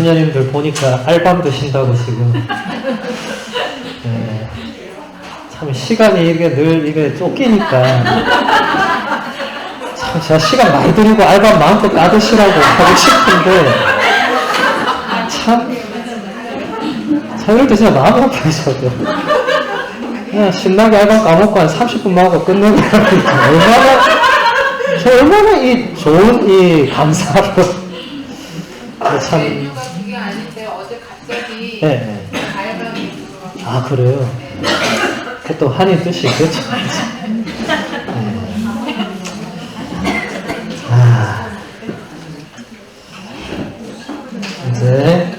수녀님들 보니까 알밤 드신다고 지금. 네. 참 시간이 이게 늘 이게 쫓기니까 참 제가 시간 많이 들이고 알밤 마음껏 까드시라고 하고 싶은데 참 이럴 때 진짜 마음 아파요. 저도 그냥 신나게 알밤 까먹고 한 30분만 하고 끝내버리니까 얼마나 이 좋은 이 감사로 참. 메뉴가 그게 아닌데 어제 갑자기 네. 알밤이 들어와서. 아 그래요? 또 한이 뜻이 있겠죠. 이제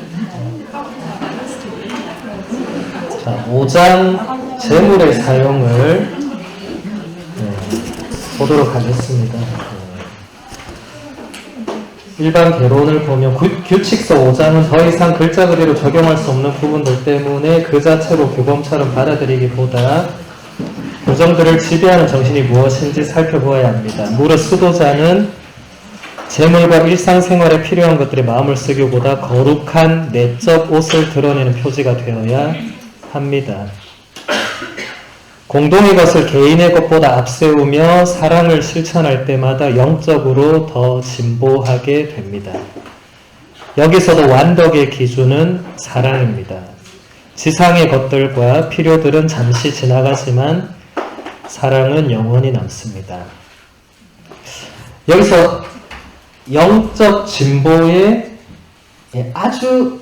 자 5장 재물의 사용을 보도록 하겠습니다. 일반 개론을 보면 규칙서 5장은 더 이상 글자 그대로 적용할 수 없는 부분들 때문에 그 자체로 규범처럼 받아들이기보다 규정들을 지배하는 정신이 무엇인지 살펴보아야 합니다. 무릇 수도자는 재물과 일상생활에 필요한 것들에 마음을 쓰기보다 거룩한 내적 옷을 드러내는 표지가 되어야 합니다. 공동의 것을 개인의 것보다 앞세우며 사랑을 실천할 때마다 영적으로 더 진보하게 됩니다. 여기서도 완덕의 기준은 사랑입니다. 지상의 것들과 필요들은 잠시 지나가지만 사랑은 영원히 남습니다. 여기서 영적 진보의 아주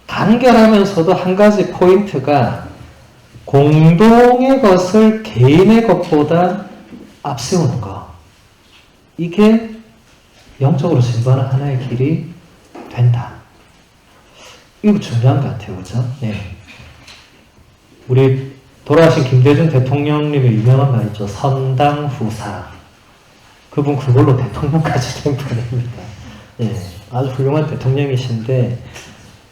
간결하면서도 한 가지 포인트가 공동의 것을 개인의 것보다 앞세우는 것. 이게 영적으로 진보하는 하나의 길이 된다. 이거 중요한 것 같아요. 그죠? 네. 우리 돌아가신 김대중 대통령님의 유명한 말 있죠. 선당후사. 그분 그걸로 대통령까지 된 분입니다. 예. 아주 훌륭한 대통령이신데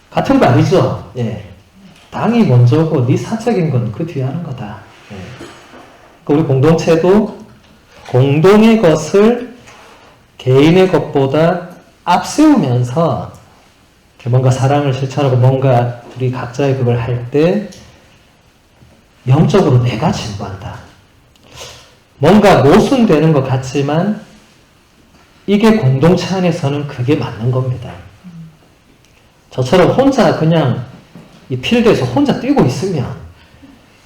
같은 말이죠. 예. 당이 먼저고 네 사적인 건 그 뒤에 하는 거다. 예. 우리 공동체도 공동의 것을 개인의 것보다 앞세우면서 뭔가 사랑을 실천하고 뭔가 우리 각자의 그걸 할 때 영적으로 내가 진보한다. 뭔가 모순되는 것 같지만 이게 공동체 안에서는 그게 맞는 겁니다. 저처럼 혼자 그냥 이 필드에서 혼자 뛰고 있으면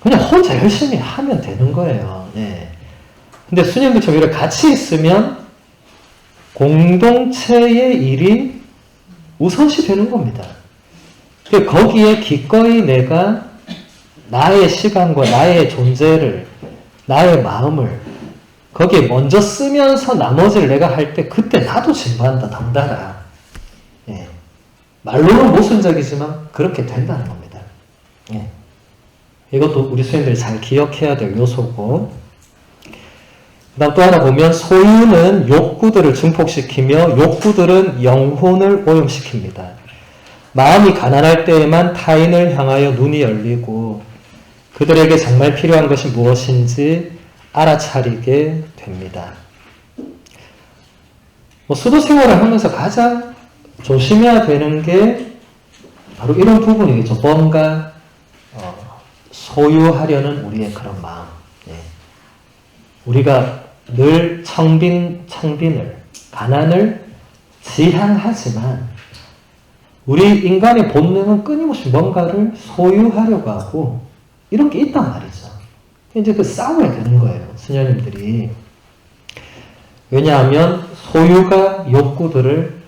그냥 혼자 열심히 하면 되는 거예요. 네. 근데 수녀님들처럼 이렇게 같이 있으면 공동체의 일이 우선시 되는 겁니다. 거기에 기꺼이 내가 나의 시간과 나의 존재를, 나의 마음을 거기에 먼저 쓰면서 나머지를 내가 할 때 그때 나도 진보한다, 덩달아. 예. 말로는 모순적이지만 그렇게 된다는 겁니다. 예. 이것도 우리 수행들이 잘 기억해야 될 요소고, 그 다음 또 하나 보면 소유는 욕구들을 증폭시키며 욕구들은 영혼을 오염시킵니다. 마음이 가난할 때에만 타인을 향하여 눈이 열리고 그들에게 정말 필요한 것이 무엇인지 알아차리게 됩니다. 수도 생활을 하면서 가장 조심해야 되는 게 바로 이런 부분이겠죠. 뭔가 소유하려는 우리의 그런 마음. 예. 우리가 늘 청빈을, 가난을 지향하지만 우리 인간의 본능은 끊임없이 뭔가를 소유하려고 하고 이런 게 있단 말이죠. 이제 그 싸워야 되는 거예요. 수녀님들이. 왜냐하면 소유가 욕구들을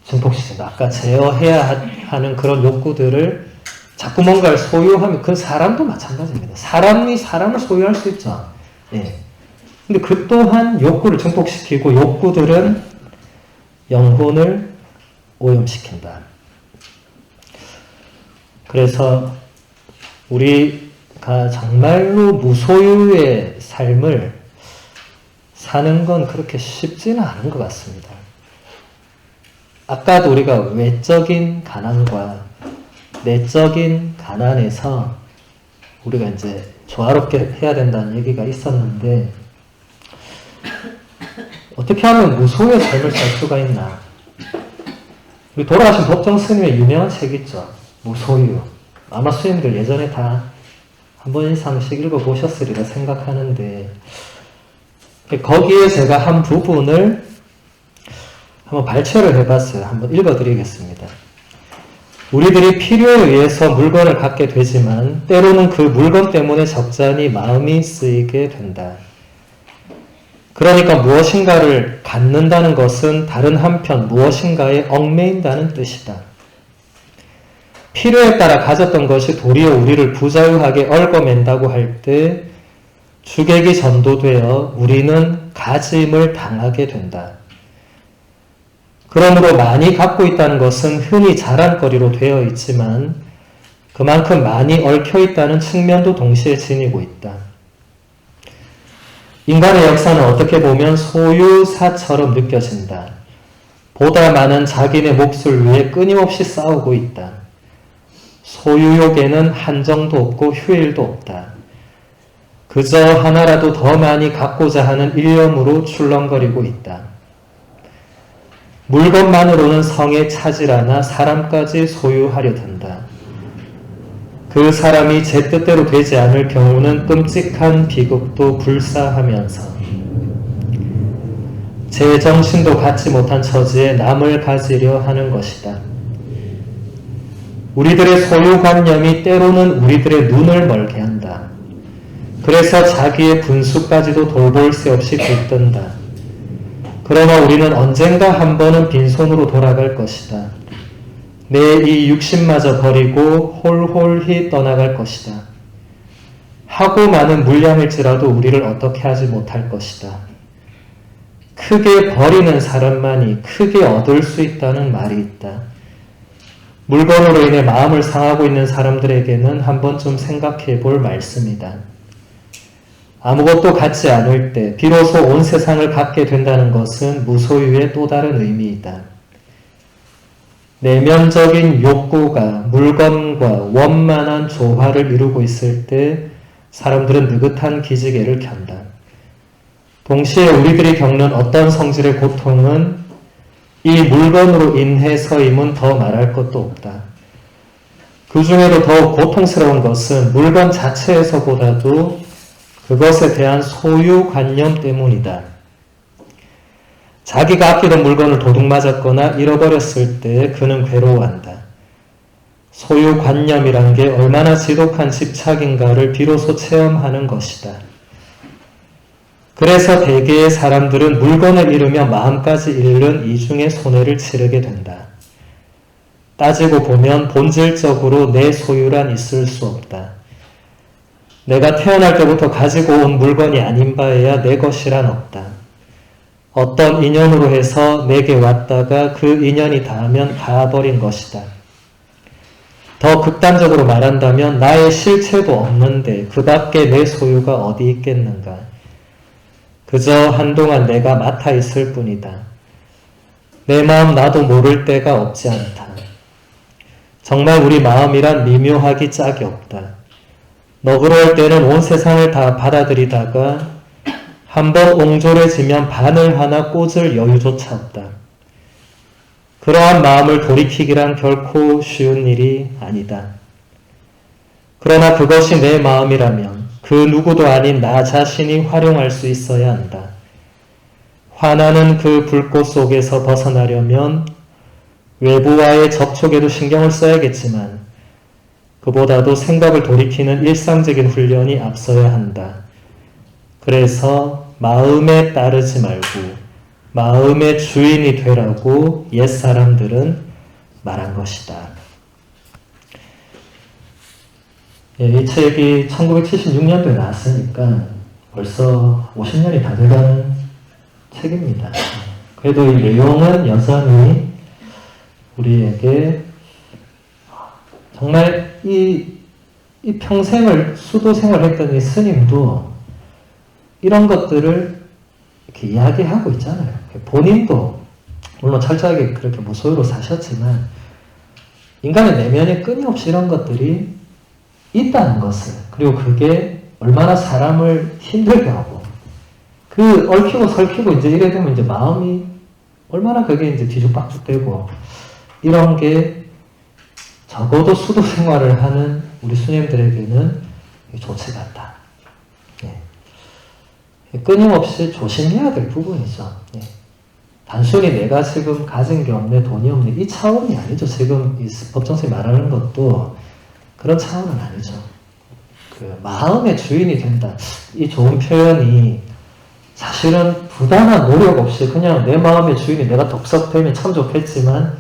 증폭시킨다. 아까 제어해야 하는 그런 욕구들을 자꾸 뭔가를 소유하면 그 사람도 마찬가지입니다. 사람이 사람을 소유할 수 있죠. 예. 근데 그 또한 욕구를 증폭시키고 욕구들은 영혼을 오염시킨다. 그래서 우리가 정말로 무소유의 삶을 사는 건 그렇게 쉽지는 않은 것 같습니다. 아까도 우리가 외적인 가난과 내적인 가난에서 우리가 이제 조화롭게 해야 된다는 얘기가 있었는데 어떻게 하면 무소유의 삶을 살 수가 있나? 우리 돌아가신 법정 스님의 유명한 책 있죠. 무소유. 아마 스님들 예전에 다 한 번 이상씩 읽어보셨으리라 생각하는데, 거기에 제가 한 부분을 한번 발췌를 해봤어요. 한번 읽어드리겠습니다. 우리들이 필요에 의해서 물건을 갖게 되지만 때로는 그 물건 때문에 적잖이 마음이 쓰이게 된다. 그러니까 무엇인가를 갖는다는 것은 다른 한편 무엇인가에 얽매인다는 뜻이다. 필요에 따라 가졌던 것이 도리어 우리를 부자유하게 얽어맨다고 할 때 주객이 전도되어 우리는 가짐을 당하게 된다. 그러므로 많이 갖고 있다는 것은 흔히 자랑거리로 되어 있지만 그만큼 많이 얽혀 있다는 측면도 동시에 지니고 있다. 인간의 역사는 어떻게 보면 소유사처럼 느껴진다. 보다 많은 자기네 몫을 위해 끊임없이 싸우고 있다. 소유욕에는 한정도 없고 휴일도 없다. 그저 하나라도 더 많이 갖고자 하는 일념으로 출렁거리고 있다. 물건만으로는 성에 차지하나 사람까지 소유하려 든다. 그 사람이 제 뜻대로 되지 않을 경우는 끔찍한 비극도 불사하면서 제 정신도 갖지 못한 처지에 남을 가지려 하는 것이다. 우리들의 소유관념이 때로는 우리들의 눈을 멀게 한다. 그래서 자기의 분수까지도 돌볼 새 없이 들뜬다. 그러나 우리는 언젠가 한 번은 빈손으로 돌아갈 것이다. 내 이 육신마저 버리고 홀홀히 떠나갈 것이다. 하고 많은 물량일지라도 우리를 어떻게 하지 못할 것이다. 크게 버리는 사람만이 크게 얻을 수 있다는 말이 있다. 물건으로 인해 마음을 상하고 있는 사람들에게는 한 번쯤 생각해 볼 말씀이다. 아무것도 갖지 않을 때 비로소 온 세상을 갖게 된다는 것은 무소유의 또 다른 의미이다. 내면적인 욕구가 물건과 원만한 조화를 이루고 있을 때 사람들은 느긋한 기지개를 켠다. 동시에 우리들이 겪는 어떤 성질의 고통은 이 물건으로 인해서임은 더 말할 것도 없다. 그 중에도 더욱 고통스러운 것은 물건 자체에서보다도 그것에 대한 소유관념 때문이다. 자기가 아끼던 물건을 도둑맞았거나 잃어버렸을 때 그는 괴로워한다. 소유관념이란 게 얼마나 지독한 집착인가를 비로소 체험하는 것이다. 그래서 대개의 사람들은 물건을 잃으며 마음까지 잃는 이중의 손해를 치르게 된다. 따지고 보면 본질적으로 내 소유란 있을 수 없다. 내가 태어날 때부터 가지고 온 물건이 아닌 바에야 내 것이란 없다. 어떤 인연으로 해서 내게 왔다가 그 인연이 닿으면 가버린 것이다. 더 극단적으로 말한다면 나의 실체도 없는데 그 밖에 내 소유가 어디 있겠는가. 그저 한동안 내가 맡아 있을 뿐이다. 내 마음 나도 모를 때가 없지 않다. 정말 우리 마음이란 미묘하기 짝이 없다. 너그러울 때는 온 세상을 다 받아들이다가 한번 옹졸해지면 바늘 하나 꽂을 여유조차 없다. 그러한 마음을 돌이키기란 결코 쉬운 일이 아니다. 그러나 그것이 내 마음이라면 그 누구도 아닌 나 자신이 활용할 수 있어야 한다. 화나는 그 불꽃 속에서 벗어나려면 외부와의 접촉에도 신경을 써야겠지만 그보다도 생각을 돌이키는 일상적인 훈련이 앞서야 한다. 그래서 마음에 따르지 말고 마음의 주인이 되라고 옛사람들은 말한 것이다. 이 책이 1976년도에 나왔으니까 벌써 50년이 다 돼가는 책입니다. 그래도 이 내용은 여전히 우리에게 정말 이 평생을 수도생활을 했던 이 스님도 이런 것들을 이렇게 이야기하고 있잖아요. 본인도 물론 철저하게 그렇게 무소유로 사셨지만 인간의 내면에 끊임없이 이런 것들이 있다는 것을, 그리고 그게 얼마나 사람을 힘들게 하고 그 얽히고 설키고 이제 이래 되면 이제 마음이 얼마나 그게 이제 뒤죽박죽되고 이런 게 적어도 수도 생활을 하는 우리 수녀님들에게는 좋지가 않다. 예. 끊임없이 조심해야 될 부분이죠. 예. 단순히 내가 지금 가진 게 없네, 돈이 없네, 이 차원이 아니죠. 지금 이 법정선생이 말하는 것도 그런 차원은 아니죠. 그 마음의 주인이 된다. 이 좋은 표현이 사실은 부단한 노력 없이 그냥 내 마음의 주인이 내가 덥석되면 참 좋겠지만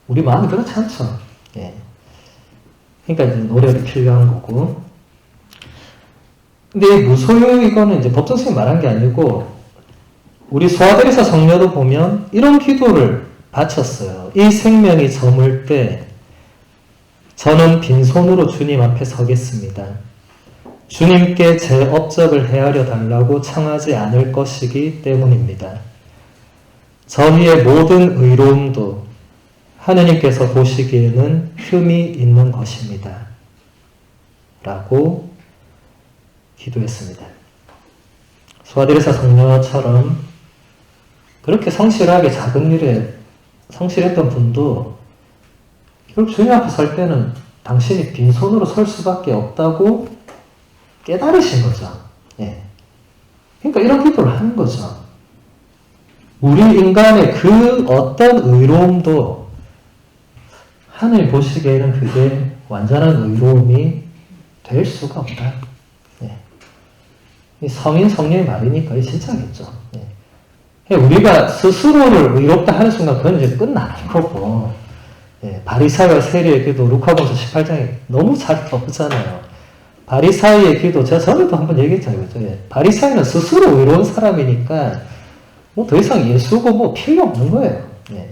우리 마음이 그렇지 않죠. 예. 그러니까 이제 노력이 필요한 거고. 근데 이 무소유 이거는 이제 법정선생이 말한 게 아니고 우리 소아데리사 성녀도 보면 이런 기도를 바쳤어요. 이 생명이 저물 때 저는 빈손으로 주님 앞에 서겠습니다. 주님께 제 업적을 헤아려 달라고 청하지 않을 것이기 때문입니다. 저희의 모든 의로움도 하느님께서 보시기에는 흠이 있는 것입니다. 라고 기도했습니다. 소아데리사 성녀처럼 그렇게 성실하게 작은 일에 성실했던 분도 결국 주님 앞에 설 때는 당신이 빈손으로 설 수밖에 없다고 깨달으신 거죠. 예. 그러니까 이런 기도를 하는 거죠. 우리 인간의 그 어떤 의로움도 하늘 보시기에는 그게 완전한 의로움이 될 수가 없다. 예. 이 성인 성녀의 말이니까 이 진짜겠죠. 예. 우리가 스스로를 의롭다 하는 순간 그건 이제 끝나는 거고, 예. 바리사이와 세리의 기도 루카복음 18장에 너무 잘 나오잖아요. 바리사이의 기도, 제가 전에도 한번 얘기했잖아요. 그죠? 예. 바리사이는 스스로 의로운 사람이니까 뭐 더 이상 예수고 뭐 필요 없는 거예요. 예.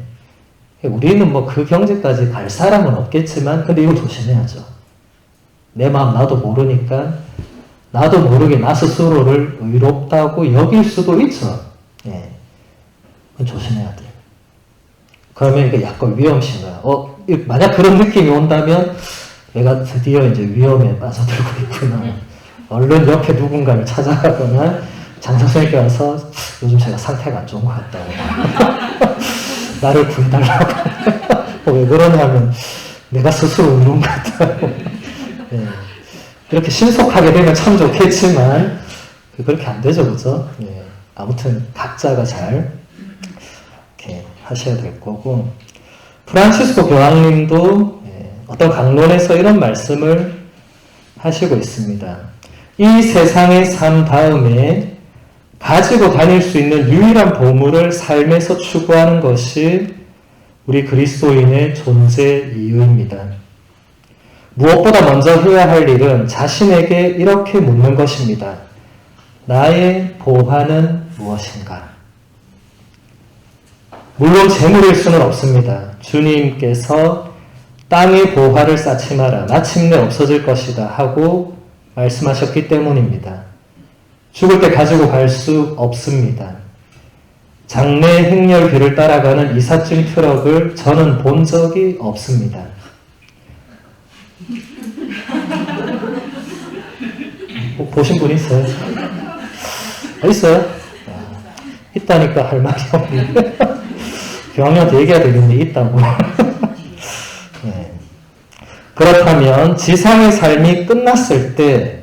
우리는 뭐 그 경지까지 갈 사람은 없겠지만, 근데 이거 조심해야죠. 내 마음 나도 모르니까, 나도 모르게 나 스스로를 의롭다고 여길 수도 있죠. 예. 그건 조심해야 돼요. 그러면 이게 약간 위험심이야. 만약 그런 느낌이 온다면, 내가 드디어 이제 위험에 빠져들고 있구나. 얼른 옆에 누군가를 찾아가거나, 장사선생님께 와서, 요즘 제가 상태가 안 좋은 것 같다고. 나를 구해달라고. 왜 그러냐면, 내가 스스로 의로운 것 같다고. 예. 이렇게 신속하게 되면 참 좋겠지만, 그렇게 안 되죠, 그죠? 예. 아무튼, 각자가 잘, 이렇게 하셔야 될 거고. 프란치스코 교황님도, 어떤 강론에서 이런 말씀을 하시고 있습니다. 이 세상의 삶 다음에 가지고 다닐 수 있는 유일한 보물을 삶에서 추구하는 것이 우리 그리스도인의 존재 이유입니다. 무엇보다 먼저 해야 할 일은 자신에게 이렇게 묻는 것입니다. 나의 보화는 무엇인가? 물론 재물일 수는 없습니다. 주님께서 땅의 보화를 쌓지 마라. 마침내 없어질 것이다. 하고 말씀하셨기 때문입니다. 죽을 때 가지고 갈 수 없습니다. 장래 행렬길을 따라가는 이삿짐 트럭을 저는 본 적이 없습니다. 보신 분 있어요? 있어요? 있다니까 할 말이 없네. 교황님한테 얘기해야 되겠네. 있다고. 네. 그렇다면 지상의 삶이 끝났을 때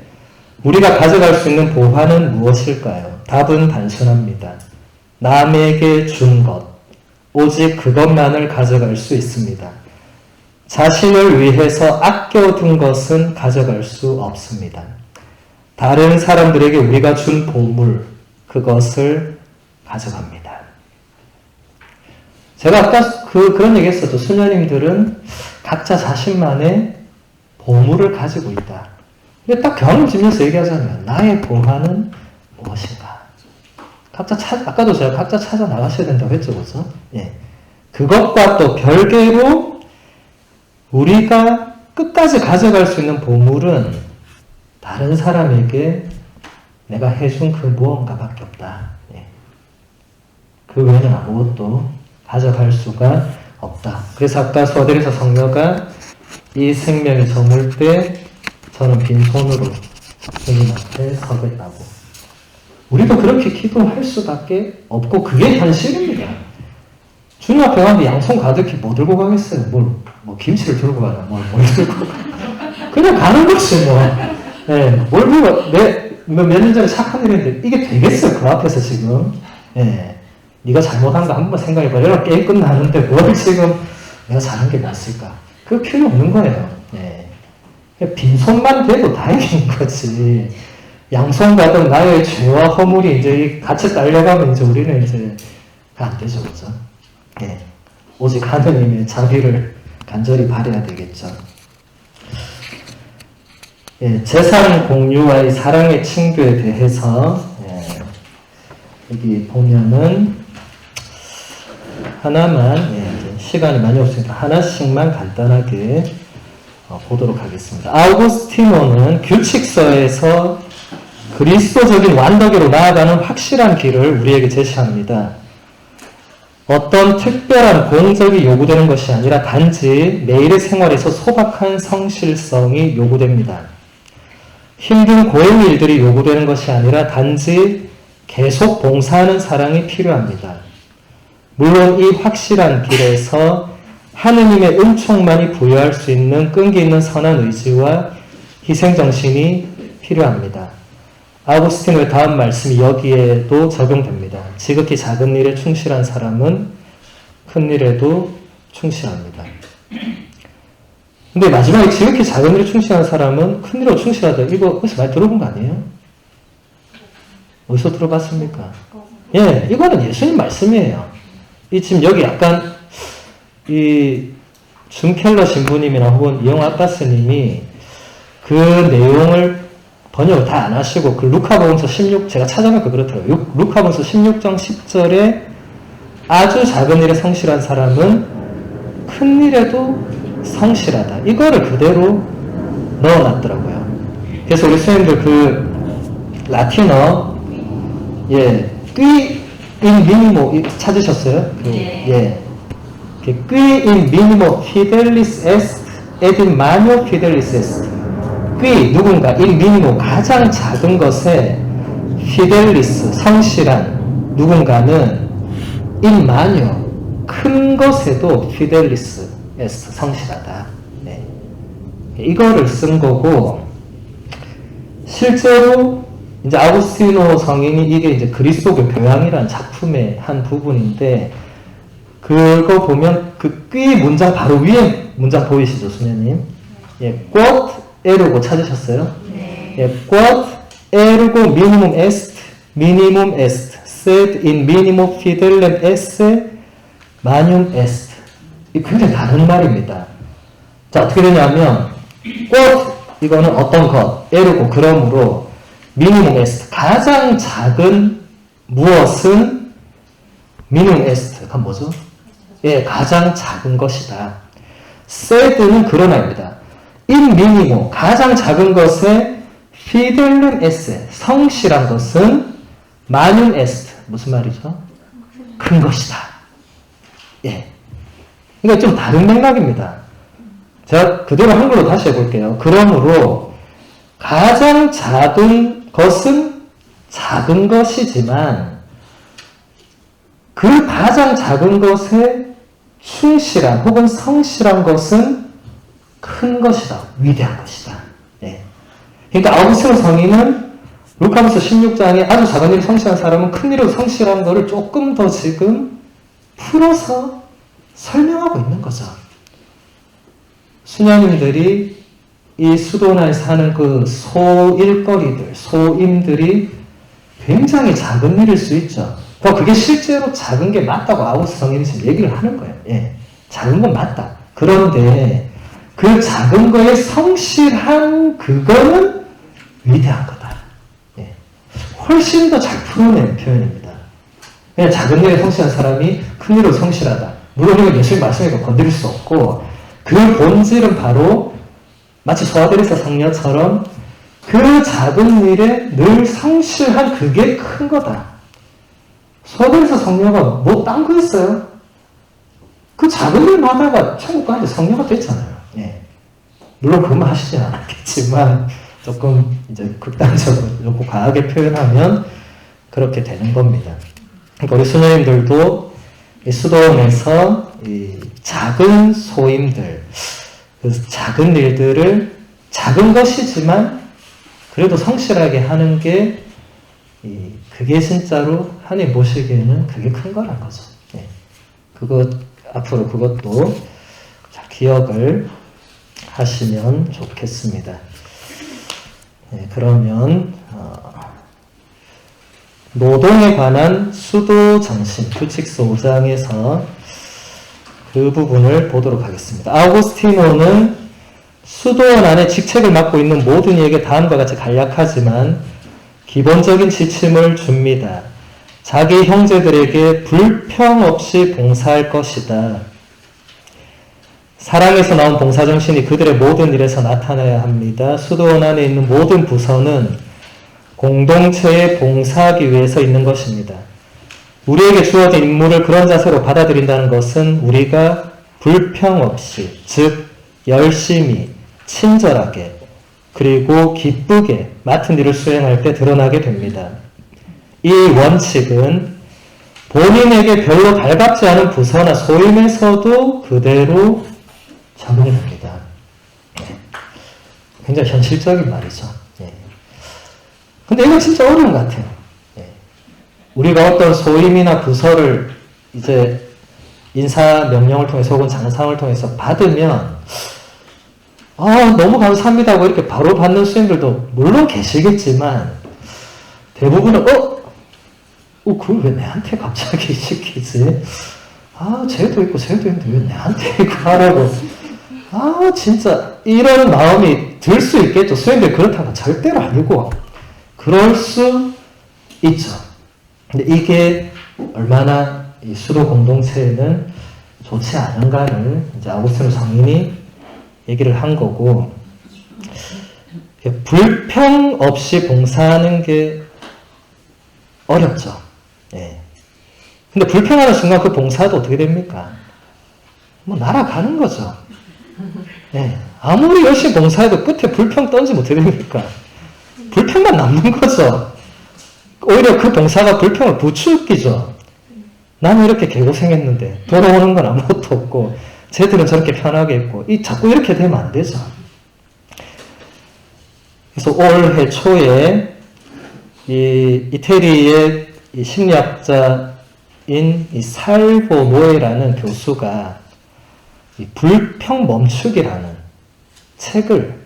우리가 가져갈 수 있는 보화는 무엇일까요? 답은 단순합니다. 남에게 준 것, 오직 그것만을 가져갈 수 있습니다. 자신을 위해서 아껴둔 것은 가져갈 수 없습니다. 다른 사람들에게 우리가 준 보물, 그것을 가져갑니다. 제가 아까 그런 얘기 했었죠. 수녀님들은 각자 자신만의 보물을 가지고 있다. 근데 딱 교황님 집에서 얘기하잖아요. 나의 보화는 무엇인가? 아까도 제가 각자 찾아 나가셔야 된다고 했죠. 그죠? 예. 그것과 또 별개로 우리가 끝까지 가져갈 수 있는 보물은 다른 사람에게 내가 해준 그 무언가밖에 없다. 예. 그 외에는 아무것도 가져갈 수가 없다. 그래서 아까 소아데리사 성녀가 이 생명이 저물 때 저는 빈손으로 주님 앞에 서겠다고. 우리도 그렇게 기도할 수밖에 없고 그게 현실입니다. 주님 앞에 가는데 양손 가득히 뭐 들고 가겠어요? 뭐 김치를 들고 가나, 뭘 들고 가. 그냥 가는 거지, 뭐. 예, 뭘 들고, 몇 년 전에 착한 일인데, 이게 되겠어요, 그 앞에서 지금. 예. 네가 잘못한 거 한번 생각해봐. 이러면 게임 끝나는데, 뭘 지금 내가 잘한 게 뭐였을까? 그거 필요 없는 거예요. 예. 빈손만 돼도 다행인 거지. 양손 가득 나의 죄와 허물이 이제 같이 딸려가면 이제 우리는 이제 안 되죠, 그죠? 예. 오직 하느님의 자비를 간절히 바라야 되겠죠. 예, 재산 공유와의 사랑의 층교에 대해서 여기 보면은 하나만 이제 시간이 많이 없으니까 하나씩만 간단하게 보도록 하겠습니다. 아우구스티노는 규칙서에서 그리스도적인 완덕으로 나아가는 확실한 길을 우리에게 제시합니다. 어떤 특별한 공적이 요구되는 것이 아니라 단지 매일의 생활에서 소박한 성실성이 요구됩니다. 힘든 고행 일들이 요구되는 것이 아니라 단지 계속 봉사하는 사랑이 필요합니다. 물론 이 확실한 길에서 하느님의 은총만이 부여할 수 있는 끈기 있는 선한 의지와 희생정신이 필요합니다. 아우구스틴의 다음 말씀이 여기에도 적용됩니다. 지극히 작은 일에 충실한 사람은 큰 일에도 충실합니다. 근데 마지막에 지극히 작은 일에 충실한 사람은 큰 일에 충실하다. 이거 어디서 많이 들어본 거 아니에요? 어디서 들어봤습니까? 예, 이거는 예수님 말씀이에요. 이 지금 여기 약간 이 준켈러 신부님이나 혹은 이영 아빠스님이 그 내용을 번역을 다 안 하시고 그 루카복음서 16 제가 찾아보니까 그렇더라고요. 루카복음서 16장 10절에 아주 작은 일에 성실한 사람은 큰 일에도 성실하다. 이거를 그대로 넣어놨더라고요. 그래서 우리 선생님들 그 라틴어 qui in minimo 찾으셨어요? 네. qui in minimo fidelis est et in manio fidelis est. qui 누군가 in minimo 가장 작은 것에 fidelis 성실한 누군가는 in manio 큰 것에도 fidelis est 성실하다. 네. 이거를 쓴 거고 실제로 이제 아우구스티노 성인이 이게 이제 그리스도교 교양이라는 작품의 한 부분인데 그거 보면 그 qui 문장 바로 위에 문장 보이시죠, 수녀님? 예, quod ergo 찾으셨어요? 네. 예, quod ergo minimum est, sed in minimo fidelem esse manium est. 이 굉장히 다른 말입니다. 자, 어떻게 되냐면 quod 이거는 어떤 것, ergo 그러므로 minimum est 가장 작은 무엇은 minimum est 그건 뭐죠? 예, 가장 작은 것이다. sed는 그러나입니다. in minimo 가장 작은 것에 fidelem esse 성실한 것은 manium est 무슨 말이죠? 큰 것이다. 예, 이게 좀 다른 맥락입니다. 제가 그대로 한글로 다시 해볼게요. 그러므로 가장 작은 것은 작은 것이지만 그 가장 작은 것에 충실한 혹은 성실한 것은 큰 것이다. 위대한 것이다. 네. 그러니까 아우구스티노 성인은 루카복음서 16장에 아주 작은 일에 성실한 사람은 큰 일에 성실한 것을 조금 더 지금 풀어서 설명하고 있는 거죠. 수녀님들이 이 수도나에 사는 그 소일거리들, 소임들이 굉장히 작은 일일 수 있죠. 그게 실제로 작은 게 맞다고 아우구스티노 성인이 지금 얘기를 하는 거예요. 예, 작은 건 맞다. 그런데 그 작은 거에 성실한 그거는 위대한 거다. 예, 훨씬 더 잘 풀어낸 표현입니다. 그냥 작은 일에 성실한 사람이 큰 일로 성실하다. 물론 이건 예수님 말씀이니까 건드릴 수 없고 그 본질은 바로 마치 소아데레사 성녀처럼 그 작은 일에 늘 성실한 그게 큰 거다. 소아데레사 성녀가 뭐 딴 거 있어요? 그 작은 일만 하다가 천국 가는데 성녀가 됐잖아요. 예. 물론 그것만 하시진 않았겠지만 조금 이제 극단적으로 조금 과하게 표현하면 그렇게 되는 겁니다. 그러니까 우리 수녀님들도 이 수도원에서 이 작은 소임들, 그 작은 일들을 작은 것이지만 그래도 성실하게 하는 게 그게 진짜로 하나님 보시기에는 그게 큰 거란 거죠. 예. 앞으로 그것도 잘 기억을 하시면 좋겠습니다. 예, 그러면 노동에 관한 수도 정신 규칙서 5장에서 그 부분을 보도록 하겠습니다. 아우구스티노는 수도원 안에 직책을 맡고 있는 모든 이에게 다음과 같이 간략하지만 기본적인 지침을 줍니다. 자기 형제들에게 불평 없이 봉사할 것이다. 사랑에서 나온 봉사정신이 그들의 모든 일에서 나타나야 합니다. 수도원 안에 있는 모든 부서는 공동체에 봉사하기 위해서 있는 것입니다. 우리에게 주어진 임무를 그런 자세로 받아들인다는 것은 우리가 불평 없이, 즉 열심히, 친절하게, 그리고 기쁘게 맡은 일을 수행할 때 드러나게 됩니다. 이 원칙은 본인에게 별로 달갑지 않은 부서나 소임에서도 그대로 적용됩니다. 굉장히 현실적인 말이죠. 근데 이건 진짜 어려운 것 같아요. 우리가 어떤 소임이나 부서를 이제 인사 명령을 통해서 혹은 장상을 통해서 받으면 너무 감사합니다 하고 이렇게 바로 받는 수행들도 물론 계시겠지만 대부분은 그걸 왜 내한테 갑자기 시키지? 쟤도 있고 쟤도 있는데 왜 내한테 이거 하라고? 진짜 이런 마음이 들 수 있겠죠. 수행들 그렇다고 절대로 아니고 그럴 수 있죠. 근데 이게 얼마나 이 수도 공동체에는 좋지 않은가를 이제 아우구스티노 성인이 얘기를 한 거고, 불평 없이 봉사하는 게 어렵죠. 근데 불평하는 순간 그 봉사도 어떻게 됩니까? 날아가는 거죠. 아무리 열심히 봉사해도 끝에 불평 던지면 어떻게 됩니까? 불평만 남는 거죠. 오히려 그 봉사가 불평을 부추기죠. 나는 이렇게 개고생했는데 돌아오는 건 아무것도 없고 쟤들은 저렇게 편하게 있고 자꾸 이렇게 되면 안 되죠. 그래서 올해 초에 이태리의 심리학자인 살보 모에라는 교수가 불평 멈추기라는 책을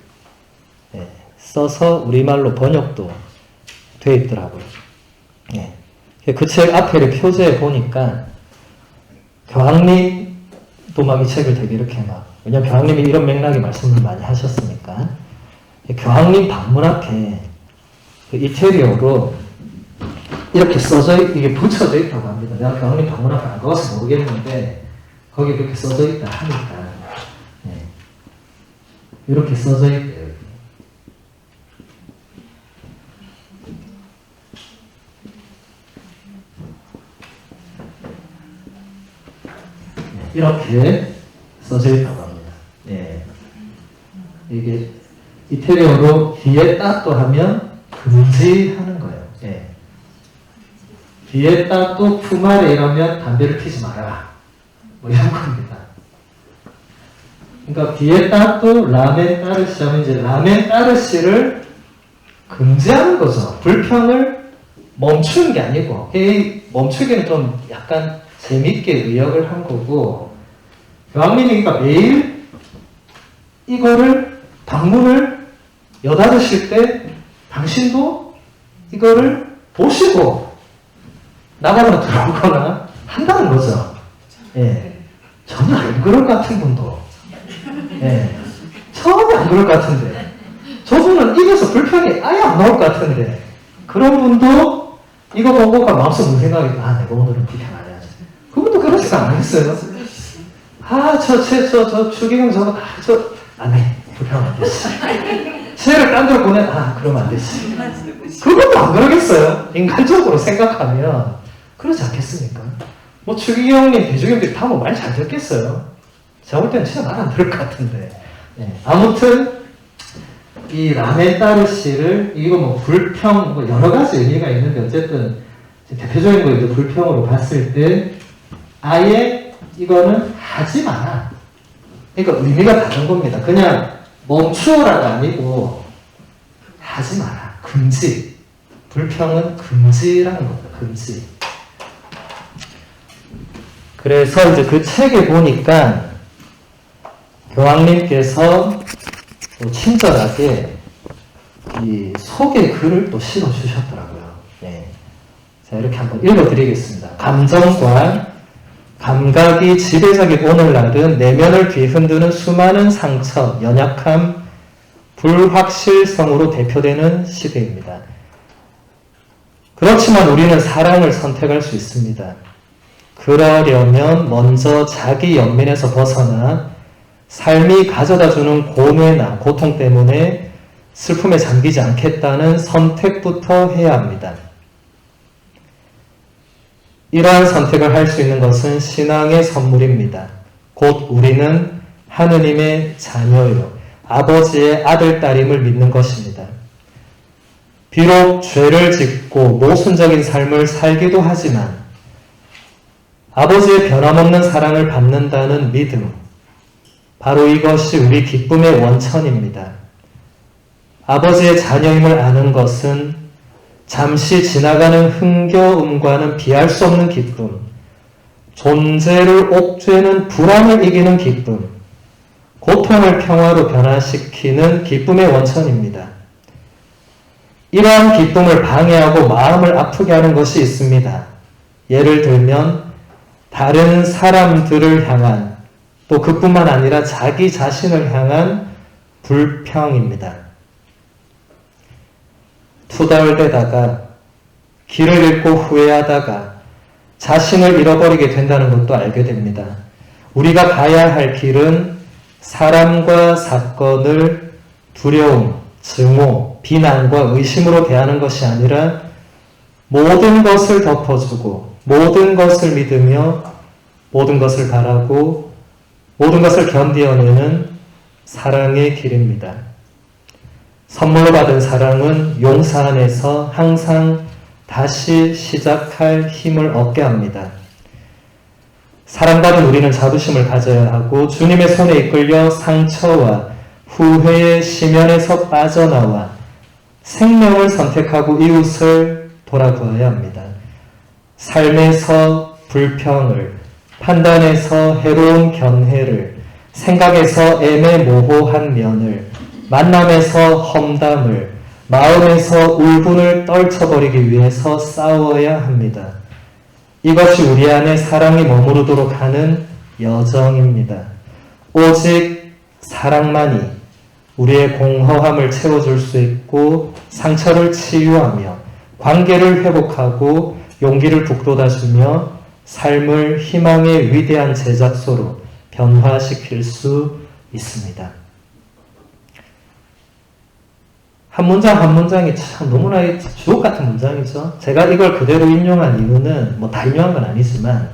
써서 우리말로 번역도 되어 있더라고요. 그 책 앞에 표제에 보니까 교황님도 막 이 책을 되게 이렇게 왜냐면 교황님이 이런 맥락의 말씀을 많이 하셨으니까 교황님 방문 앞에 이태리어로 이렇게 이게 붙여져 있다고 합니다. 내가 교황님 방문 앞에 안 가봐서 모르겠는데 거기 그렇게 써져 있다 하니까 이렇게 써져 있대요. 이렇게 써져 있다고 합니다. 이게 이태리어로 뒤에 따또 하면 금지하는 거예요. 뒤에 따또 푸마레 이러면 담배를 피지 말아라. 이런 겁니다. 그러니까 뒤에 따또 라멘 따르시 하면 이제 라멘 따르시를 금지하는 거죠. 불평을 멈추는 게 아니고, 이 멈추기는 좀 약간 재밌게 의역을 한 거고, 교황님이 그러니까 매일 이거를 방문을 여닫으실 때 당신도 이거를 보시고 나가거나 들어오거나 한다는 거죠. 전혀 안 그럴 것 같은 분도 처음에 안 그럴 것 같은데 저분은 입에서 불평이 아예 안 나올 것 같은데 그런 분도 이거 보고가 마음속 무슨 생각이 내가 오늘은 불평 안 해야지. 그분도 그런 생각 안 했어요. 추기경 안 해. 불평 안 되지. 새해를 딴 데로 보내, 그러면 안 되지. 그것도 안 그러겠어요. 인간적으로 생각하면. 그러지 않겠습니까? 추기경님, 대주경들이 다 말 잘 듣겠어요. 제가 볼 때는 진짜 말 안 들을 것 같은데. 아무튼, 이 라멘 따르시를, 이거 불평, 여러 가지 의미가 있는데, 어쨌든, 대표적인 거 불평으로 봤을 때, 아예 이거는 하지 마라. 그러니까 의미가 다른 겁니다. 그냥 멈추어라가 아니고 하지 마라. 금지. 불평은 금지라는 겁니다. 금지. 그래서 이제 그 책에 보니까 교황님께서 또 친절하게 이 속에 글을 또 실어주셨더라고요. 네. 자, 이렇게 한번 읽어드리겠습니다. 감정과 감각이 지배적인 오늘날은 내면을 뒤흔드는 수많은 상처, 연약함, 불확실성으로 대표되는 시대입니다. 그렇지만 우리는 사랑을 선택할 수 있습니다. 그러려면 먼저 자기 연민에서 벗어나 삶이 가져다주는 고뇌나 고통 때문에 슬픔에 잠기지 않겠다는 선택부터 해야 합니다. 이러한 선택을 할 수 있는 것은 신앙의 선물입니다. 곧 우리는 하느님의 자녀요, 아버지의 아들, 딸임을 믿는 것입니다. 비록 죄를 짓고 모순적인 삶을 살기도 하지만 아버지의 변함없는 사랑을 받는다는 믿음, 바로 이것이 우리 기쁨의 원천입니다. 아버지의 자녀임을 아는 것은 잠시 지나가는 흥겨움과는 비할 수 없는 기쁨, 존재를 옥죄는 불안을 이기는 기쁨, 고통을 평화로 변화시키는 기쁨의 원천입니다. 이러한 기쁨을 방해하고 마음을 아프게 하는 것이 있습니다. 예를 들면 다른 사람들을 향한, 또 그뿐만 아니라 자기 자신을 향한 불평입니다. 투덜대다가 길을 잃고 후회하다가 자신을 잃어버리게 된다는 것도 알게 됩니다. 우리가 가야 할 길은 사람과 사건을 두려움, 증오, 비난과 의심으로 대하는 것이 아니라 모든 것을 덮어주고 모든 것을 믿으며 모든 것을 바라고 모든 것을 견디어내는 사랑의 길입니다. 선물로 받은 사랑은 용서 안에서 항상 다시 시작할 힘을 얻게 합니다. 사랑받은 우리는 자부심을 가져야 하고 주님의 손에 이끌려 상처와 후회의 심연에서 빠져나와 생명을 선택하고 이웃을 돌아보아야 합니다. 삶에서 불평을, 판단에서 해로운 견해를, 생각에서 애매모호한 면을, 만남에서 험담을, 마음에서 울분을 떨쳐버리기 위해서 싸워야 합니다. 이것이 우리 안에 사랑이 머무르도록 하는 여정입니다. 오직 사랑만이 우리의 공허함을 채워줄 수 있고 상처를 치유하며 관계를 회복하고 용기를 북돋아주며 삶을 희망의 위대한 제작소로 변화시킬 수 있습니다. 한 문장 한 문장이 참 너무나 주옥 같은 문장이죠. 제가 이걸 그대로 인용한 이유는 뭐 다 인용한 건 아니지만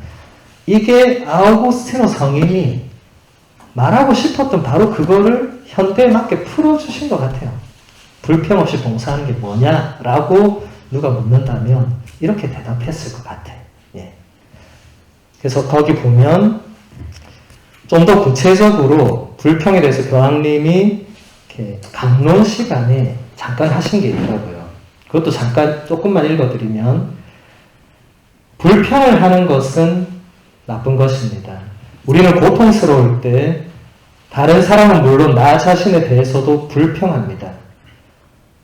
이게 아우구스티노 성인이 말하고 싶었던 바로 그거를 현대에 맞게 풀어주신 것 같아요. 불평 없이 봉사하는 게 뭐냐라고 누가 묻는다면 이렇게 대답했을 것 같아요. 예. 그래서 거기 보면 좀 더 구체적으로 불평에 대해서 교황님이 이렇게 강론 시간에 잠깐 하신 게 있더라고요. 그것도 잠깐 조금만 읽어드리면 불평을 하는 것은 나쁜 것입니다. 우리는 고통스러울 때 다른 사람은 물론 나 자신에 대해서도 불평합니다.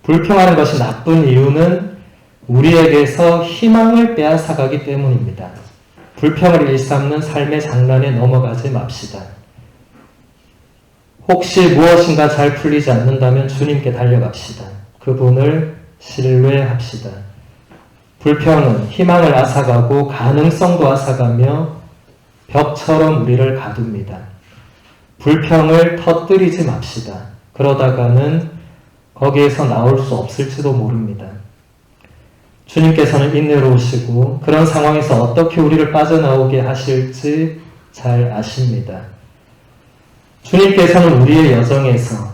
불평하는 것이 나쁜 이유는 우리에게서 희망을 빼앗아가기 때문입니다. 불평을 일삼는 삶의 장난에 넘어가지 맙시다. 혹시 무엇인가 잘 풀리지 않는다면 주님께 달려갑시다. 그분을 신뢰합시다. 불평은 희망을 앗아가고 가능성도 앗아가며 벽처럼 우리를 가둡니다. 불평을 터뜨리지 맙시다. 그러다가는 거기에서 나올 수 없을지도 모릅니다. 주님께서는 인내로우시고 그런 상황에서 어떻게 우리를 빠져나오게 하실지 잘 아십니다. 주님께서는 우리의 여정에서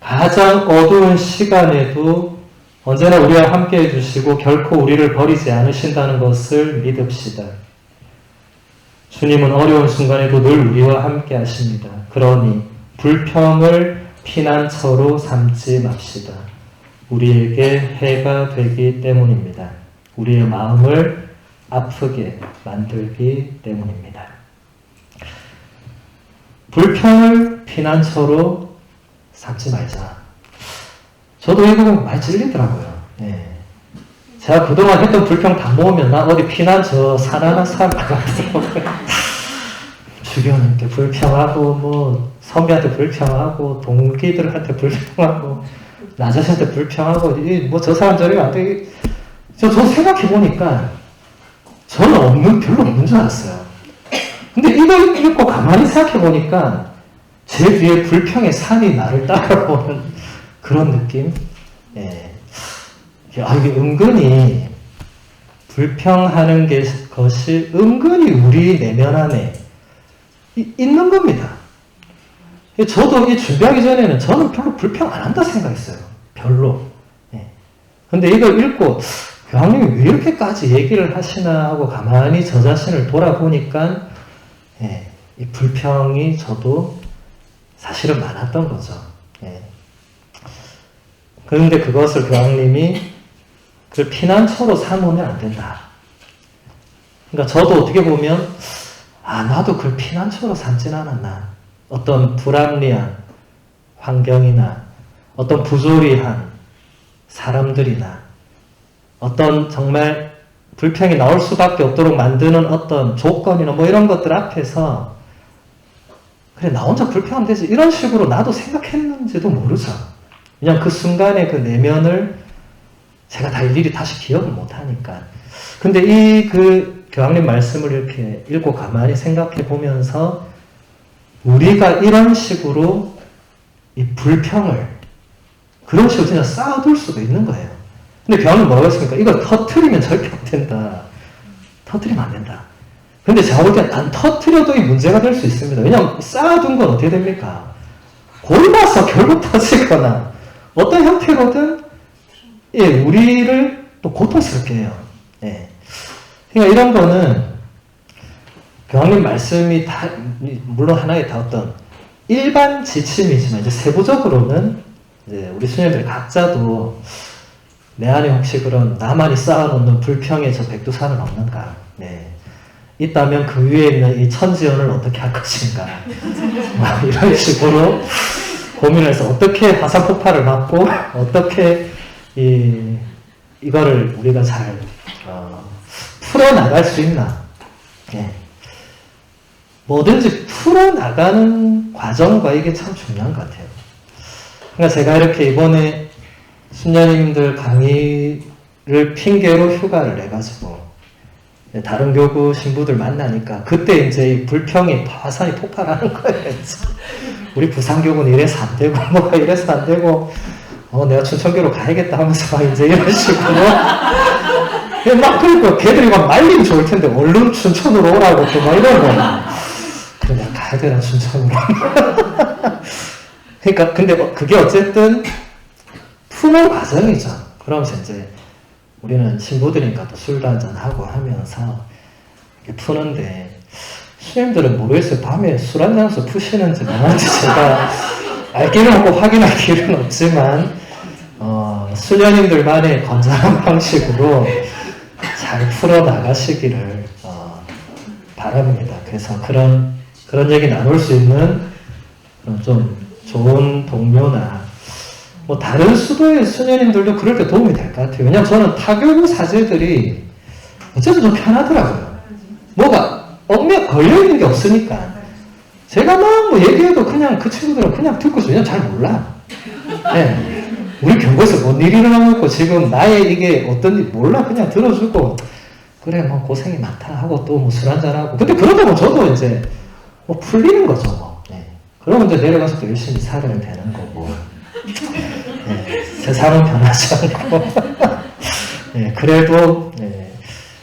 가장 어두운 시간에도 언제나 우리와 함께 해주시고 결코 우리를 버리지 않으신다는 것을 믿읍시다. 주님은 어려운 순간에도 늘 우리와 함께 하십니다. 그러니 불평을 피난처로 삼지 맙시다. 우리에게 해가 되기 때문입니다. 우리의 마음을 아프게 만들기 때문입니다. 불평을 피난처로 삼지 말자. 저도 이거 보면 많이 찔리더라고요. 예. 제가 그동안 했던 불평 다 모으면 나 어디 피난처 산 하나 살까 같더라고요. 주변한테 불평하고 뭐 선배한테 불평하고 동기들한테 불평하고 나 자신한테 불평하고 뭐 저 사람 저리 안 돼. 저 생각해 보니까 저는 별로 없는 줄 알았어요. 근데 이걸 읽고 가만히 생각해 보니까 제 뒤에 불평의 산이 나를 따라오는 그런 느낌. 예. 이게 은근히 불평하는 것이 은근히 우리 내면 안에 있는 겁니다. 저도 이 준비하기 전에는 저는 별로 불평 안 한다 생각했어요. 별로. 예. 근데 이걸 읽고 교황님이 왜 이렇게까지 얘기를 하시나 하고 가만히 저 자신을 돌아보니까 예, 이 불평이 저도 사실은 많았던 거죠. 예. 그런데 그것을 교황님이 그 피난처로 삼으면 안 된다. 그러니까 저도 어떻게 보면 나도 그걸 피난처로 삼진 않았나. 어떤 불합리한 환경이나 어떤 부조리한 사람들이나 어떤 정말 불평이 나올 수밖에 없도록 만드는 어떤 조건이나 뭐 이런 것들 앞에서 그래 나 혼자 불평하면 되지 이런 식으로 나도 생각했는지도 모르죠. 그냥 그 순간에 그 내면을 제가 다 일일이 다시 기억을 못하니까. 근데 이 그 교황님 말씀을 이렇게 읽고 가만히 생각해 보면서 우리가 이런 식으로 이 불평을 그런 식으로 그냥 쌓아둘 수도 있는 거예요. 근데 교황님 뭐라고 했습니까? 이걸 터트리면 절대 안 된다. 터트리면 안 된다. 근데 제가 볼 때 안 터트려도 이 문제가 될 수 있습니다. 왜냐하면 쌓아둔 건 어떻게 됩니까? 골라서 결국 터지거나 어떤 형태로든 예, 우리를 또 고통스럽게 해요. 예. 그러니까 이런 거는 교황님 말씀이 다 물론 하나의 다 어떤 일반 지침이지만 이제 세부적으로는 이제 우리 수녀들 각자도 내 안에 혹시 그런 나만이 쌓아놓는 불평의 저 백두산은 없는가? 네. 있다면 그 위에 있는 이 천지연을 어떻게 할 것인가? 이런 식으로 고민을 해서 어떻게 화산 폭발을 막고 어떻게 이거를 우리가 잘 풀어나갈 수 있나? 예. 뭐든지 풀어나가는 과정과 이게 참 중요한 것 같아요. 그러니까 제가 이렇게 이번에 순녀님들 강의를 핑계로 휴가를 내가지고 다른 교구 신부들 만나니까 그때 이제 이 불평이 화산이 폭발하는 거예요. 우리 부산교구는 이래서 안 되고 뭐가 이래서 안 되고 내가 춘천교로 가야겠다 하면서 막 이제 이런 식으로 막 그러니까 걔들이 막 말리면 좋을 텐데 얼른 춘천으로 오라고 또 막 이러고 그냥 가야 되나 춘천으로. 그러니까 근데 그게 어쨌든 푸는 과정이죠. 그러면서 이제 우리는 신부들이니까 또 술도 한잔하고 하면서 이렇게 푸는데 수님들은 모르겠어요. 밤에 술 한잔해서 푸시는지 뭐하는지 제가 알기는 없고 확인할 길은 없지만 수녀님들만의 건전한 방식으로 잘 풀어나가시기를 바랍니다. 그래서 그런 얘기 나눌 수 있는 좀 좋은 동료나 뭐 다른 수도의 수녀님들도 그럴 때 도움이 될 것 같아요. 왜냐면 저는 타교구 사제들이 어쨌든 좀 편하더라고요. 뭐가 얽매 걸려있는 게 없으니까 제가 막 뭐 얘기해도 그냥 그 친구들은 그냥 듣고 있어요. 그냥 잘 몰라. 네. 우리 교구에서 뭔 일이 일어나고 있고 지금 나의 이게 어떤 일 몰라. 그냥 들어주고 그래 뭐 고생이 많다 하고 또 뭐 술 한잔하고 근데 그러다 보면 저도 이제 뭐 풀리는 거죠 뭐. 네. 그러면 이제 내려가서 또 열심히 살아야 되는 거고 네. 세상은 변하지 않고 네. 그래도 네.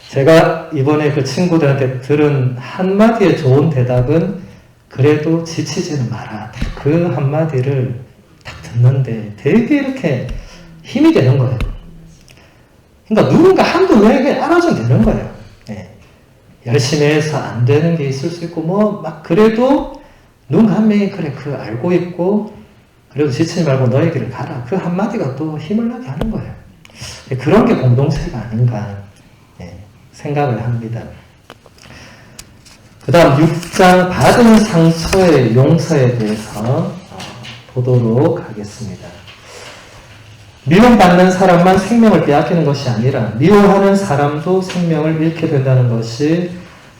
제가 이번에 그 친구들한테 들은 한마디의 좋은 대답은 그래도 지치지는 마라. 그 한마디를 딱 듣는데 되게 이렇게 힘이 되는 거예요. 그러니까 누군가 한두 명에게 알아주면 되는 거예요. 네. 열심히 해서 안 되는 게 있을 수 있고, 뭐, 막, 그래도, 누군가 한 명이, 그래, 그 알고 있고, 그래도 지치지 말고 너의 길을 가라. 그 한마디가 또 힘을 나게 하는 거예요. 그런 게 공동체가 아닌가, 생각을 합니다. 그 다음 6장 받은 상처의 용서에 대해서 보도록 하겠습니다. 미움받는 사람만 생명을 빼앗기는 것이 아니라 미워하는 사람도 생명을 잃게 된다는 것이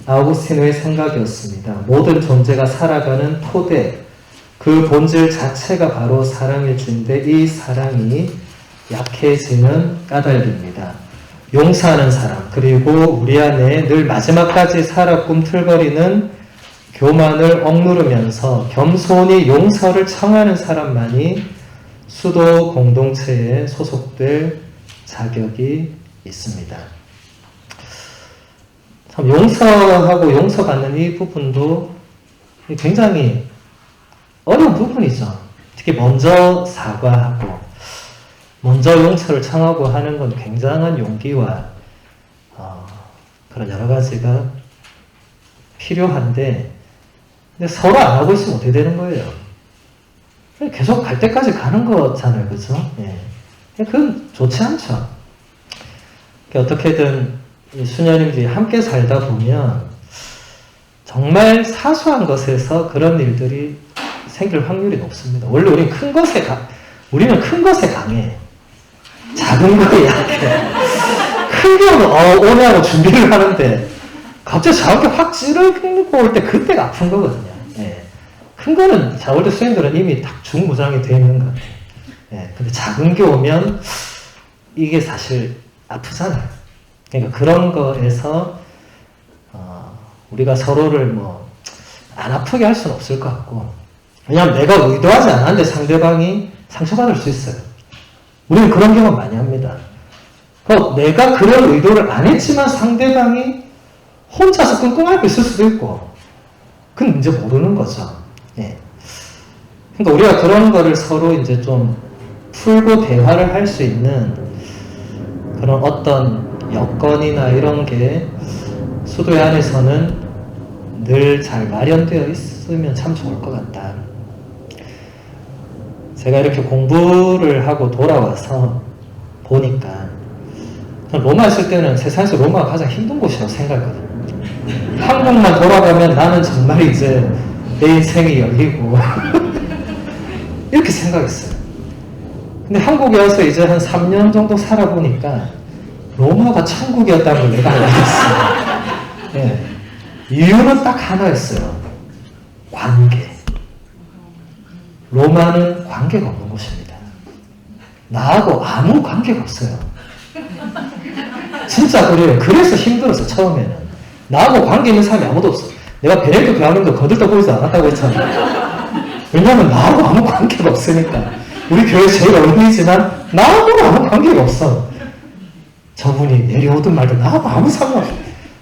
아우구스티노의 생각이었습니다. 모든 존재가 살아가는 토대, 그 본질 자체가 바로 사랑일진데 이 사랑이 약해지는 까닭입니다. 용서하는 사람, 그리고 우리 안에 늘 마지막까지 살아 꿈틀거리는 교만을 억누르면서 겸손히 용서를 청하는 사람만이 수도 공동체에 소속될 자격이 있습니다. 참 용서하고 용서받는 이 부분도 굉장히 어려운 부분이죠. 특히 먼저 사과하고 먼저 용서를 청하고 하는 건 굉장한 용기와 그런 여러 가지가 필요한데 근데 서로 안 하고 있으면 어떻게 되는 거예요? 계속 갈 때까지 가는 거잖아요. 그죠? 그건 좋지 않죠. 어떻게든 수녀님들이 함께 살다 보면 정말 사소한 것에서 그런 일들이 생길 확률이 높습니다. 원래 우리는 큰 것에 강해. 작은 거에 약해. 큰 경우는 오냐고 준비를 하는데 갑자기 작은 게 확 찌르고 올 때 그때가 아픈 거거든요. 큰 거는 자월대 수행들은 이미 딱 중무장이 되어 있는 것 같아요. 근데 작은 게 오면 이게 사실 아프잖아요. 그러니까 그런 거에서 우리가 서로를 안 아프게 할 수는 없을 것 같고 왜냐하면 내가 의도하지 않았는데 상대방이 상처받을 수 있어요. 우리는 그런 경험 많이 합니다. 내가 그런 의도를 안 했지만 상대방이 혼자서 끙끙 앓고 있을 수도 있고 그건 이제 모르는 거죠. 그러니까 우리가 그런 거를 서로 이제 좀 풀고 대화를 할 수 있는 그런 어떤 여건이나 이런 게 수도회 안에서는 늘 잘 마련되어 있으면 참 좋을 것 같다. 제가 이렇게 공부를 하고 돌아와서 보니까 로마 있을 때는 세상에서 로마가 가장 힘든 곳이라고 생각했거든요. 한국만 돌아가면 나는 정말 이제 내 인생이 열리고 이렇게 생각했어요. 근데 한국에 와서 이제 한 3년 정도 살아보니까 로마가 천국이었다는 걸 내가 알았어요. 이유는 딱 하나였어요. 관계. 로마는 관계가 없는 곳입니다. 나하고 아무 관계가 없어요. 진짜 그래요. 그래서 힘들었어 처음에는. 나하고 관계 있는 사람이 아무도 없어. 내가 베네딕토 교황님도 거들떠보이지 않았다고 했잖아요. 왜냐하면 나하고 아무 관계가 없으니까. 우리 교회 제일 어른이지만 나하고 아무 관계가 없어. 저분이 내려오든 말든 나하고 아무 상관없어.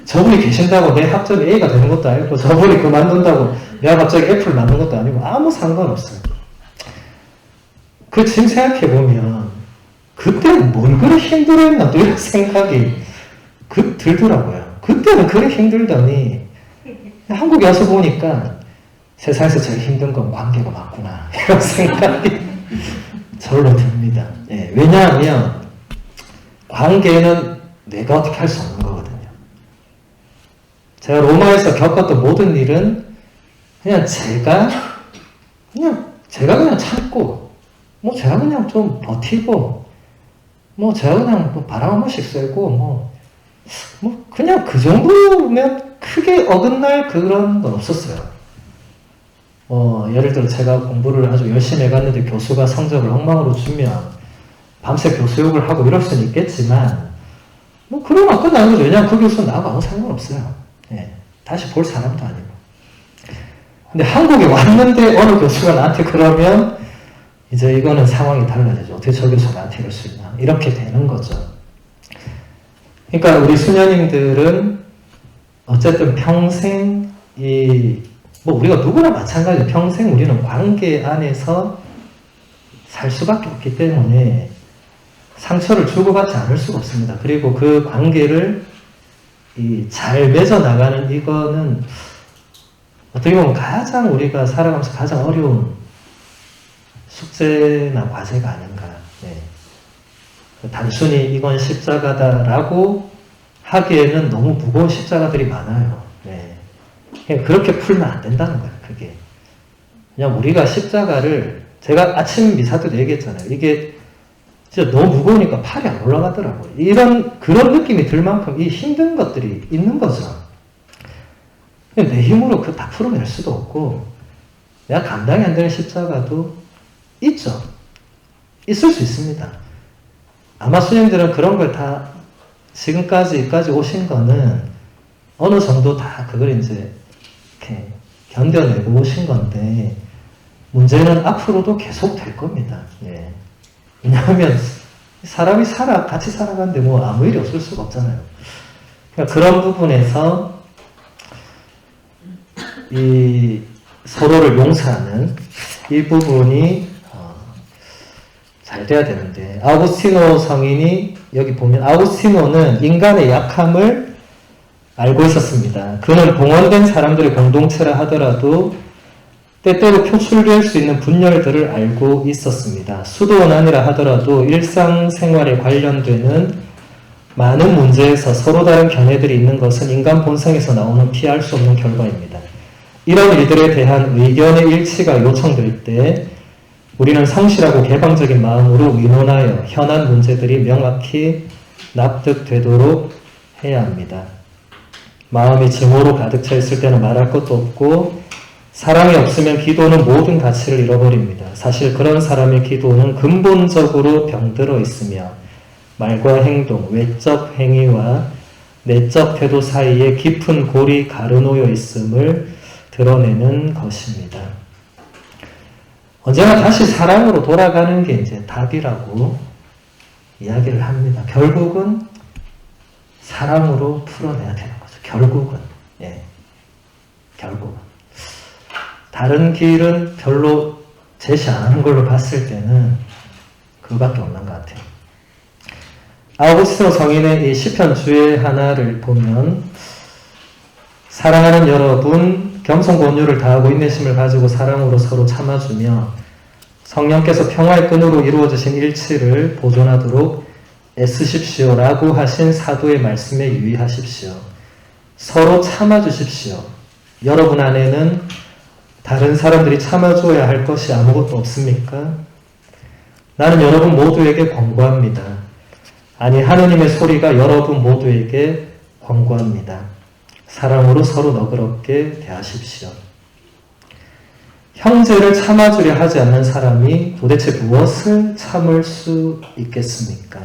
저분이 계신다고 내 학점이 A가 되는 것도 아니고 저분이 그만둔다고 내가 갑자기 F를 맞는 것도 아니고 아무 상관없어요. 지금 생각해보면 그때는 뭘 그래 힘들었나 또 이런 생각이 들더라고요. 그때는 그래 힘들더니 한국에 와서 보니까 세상에서 제일 힘든 건 관계가 맞구나 이런 생각이 절로 듭니다. 왜냐하면 관계는 내가 어떻게 할 수 없는 거거든요. 제가 로마에서 겪었던 모든 일은 그냥 제가 참고 제가 그냥 좀 버티고 제가 그냥 바람 한 번씩 쐬고 그냥 그 정도면 크게 어긋날 그런 건 없었어요. 예를 들어 제가 공부를 아주 열심히 해갔는데 교수가 성적을 엉망으로 주면 밤새 교수욕을 하고 이럴 수는 있겠지만 그러면 끝나는 거죠. 왜냐하면 그 교수는 나하고 아무 상관없어요. 다시 볼 사람도 아니고. 근데 한국에 왔는데 어느 교수가 나한테 그러면 이제 이거는 상황이 달라지죠. 어떻게 저 교수가 나한테 이럴 수 있나. 이렇게 되는 거죠. 그러니까 우리 수녀님들은 어쨌든 평생 우리가 누구나 마찬가지로 평생 우리는 관계 안에서 살 수밖에 없기 때문에 상처를 주고받지 않을 수가 없습니다. 그리고 그 관계를 잘 맺어 나가는 이거는 어떻게 보면 가장 우리가 살아가면서 가장 어려운 숙제나 과제가 아닌가. 네. 단순히 이건 십자가다라고 하기에는 너무 무거운 십자가들이 많아요. 네. 그렇게 풀면 안 된다는 거예요. 그게 그냥 우리가 십자가를 제가 아침 미사 때도 얘기했잖아요. 이게 진짜 너무 무거우니까 팔이 안 올라가더라고요. 그런 느낌이 들 만큼 이 힘든 것들이 있는 거죠. 내 힘으로 그거 다 풀어낼 수도 없고, 내가 감당이 안 되는 십자가도 있죠. 있을 수 있습니다. 아마 수님들은 그런 걸 다 지금까지 오신 거는 어느 정도 다 그걸 이제 이렇게 견뎌내고 오신 건데, 문제는 앞으로도 계속 될 겁니다. 예. 왜냐하면 사람이 같이 살아가는데 뭐 아무 일이 없을 수가 없잖아요. 그러니까 그런 부분에서 이 서로를 용서하는 이 부분이 잘 돼야 되는데, 아우구스티노 성인이 여기 보면 아우구스티노는 인간의 약함을 알고 있었습니다. 그는 봉헌된 사람들의 공동체라 하더라도 때때로 표출될 수 있는 분열들을 알고 있었습니다. 수도원 아니라 하더라도 일상생활에 관련되는 많은 문제에서 서로 다른 견해들이 있는 것은 인간 본성에서 나오는 피할 수 없는 결과입니다. 이런 일들에 대한 의견의 일치가 요청될 때 우리는 성실하고 개방적인 마음으로 의논하여 현안 문제들이 명확히 납득되도록 해야 합니다. 마음이 증오로 가득 차 있을 때는 말할 것도 없고, 사랑이 없으면 기도는 모든 가치를 잃어버립니다. 사실 그런 사람의 기도는 근본적으로 병들어 있으며 말과 행동, 외적 행위와 내적 태도 사이에 깊은 골이 가르놓여 있음을 드러내는 것입니다. 언제나 다시 사랑으로 돌아가는 게 이제 답이라고 이야기를 합니다. 결국은 사랑으로 풀어내야 되는 거죠. 결국은. 예. 결국은. 다른 길은 별로 제시 안 하는 걸로 봤을 때는 그거밖에 없는 것 같아요. 아우구스티노 성인의 이 시편 주의 하나를 보면, 사랑하는 여러분, 겸손 권유를 다하고 인내심을 가지고 사랑으로 서로 참아주며 성령께서 평화의 끈으로 이루어지신 일치를 보존하도록 애쓰십시오라고 하신 사도의 말씀에 유의하십시오. 서로 참아주십시오. 여러분 안에는 다른 사람들이 참아줘야 할 것이 아무것도 없습니까? 나는 여러분 모두에게 권고합니다. 아니, 하느님의 소리가 여러분 모두에게 권고합니다. 사랑으로 서로 너그럽게 대하십시오. 형제를 참아주려 하지 않는 사람이 도대체 무엇을 참을 수 있겠습니까?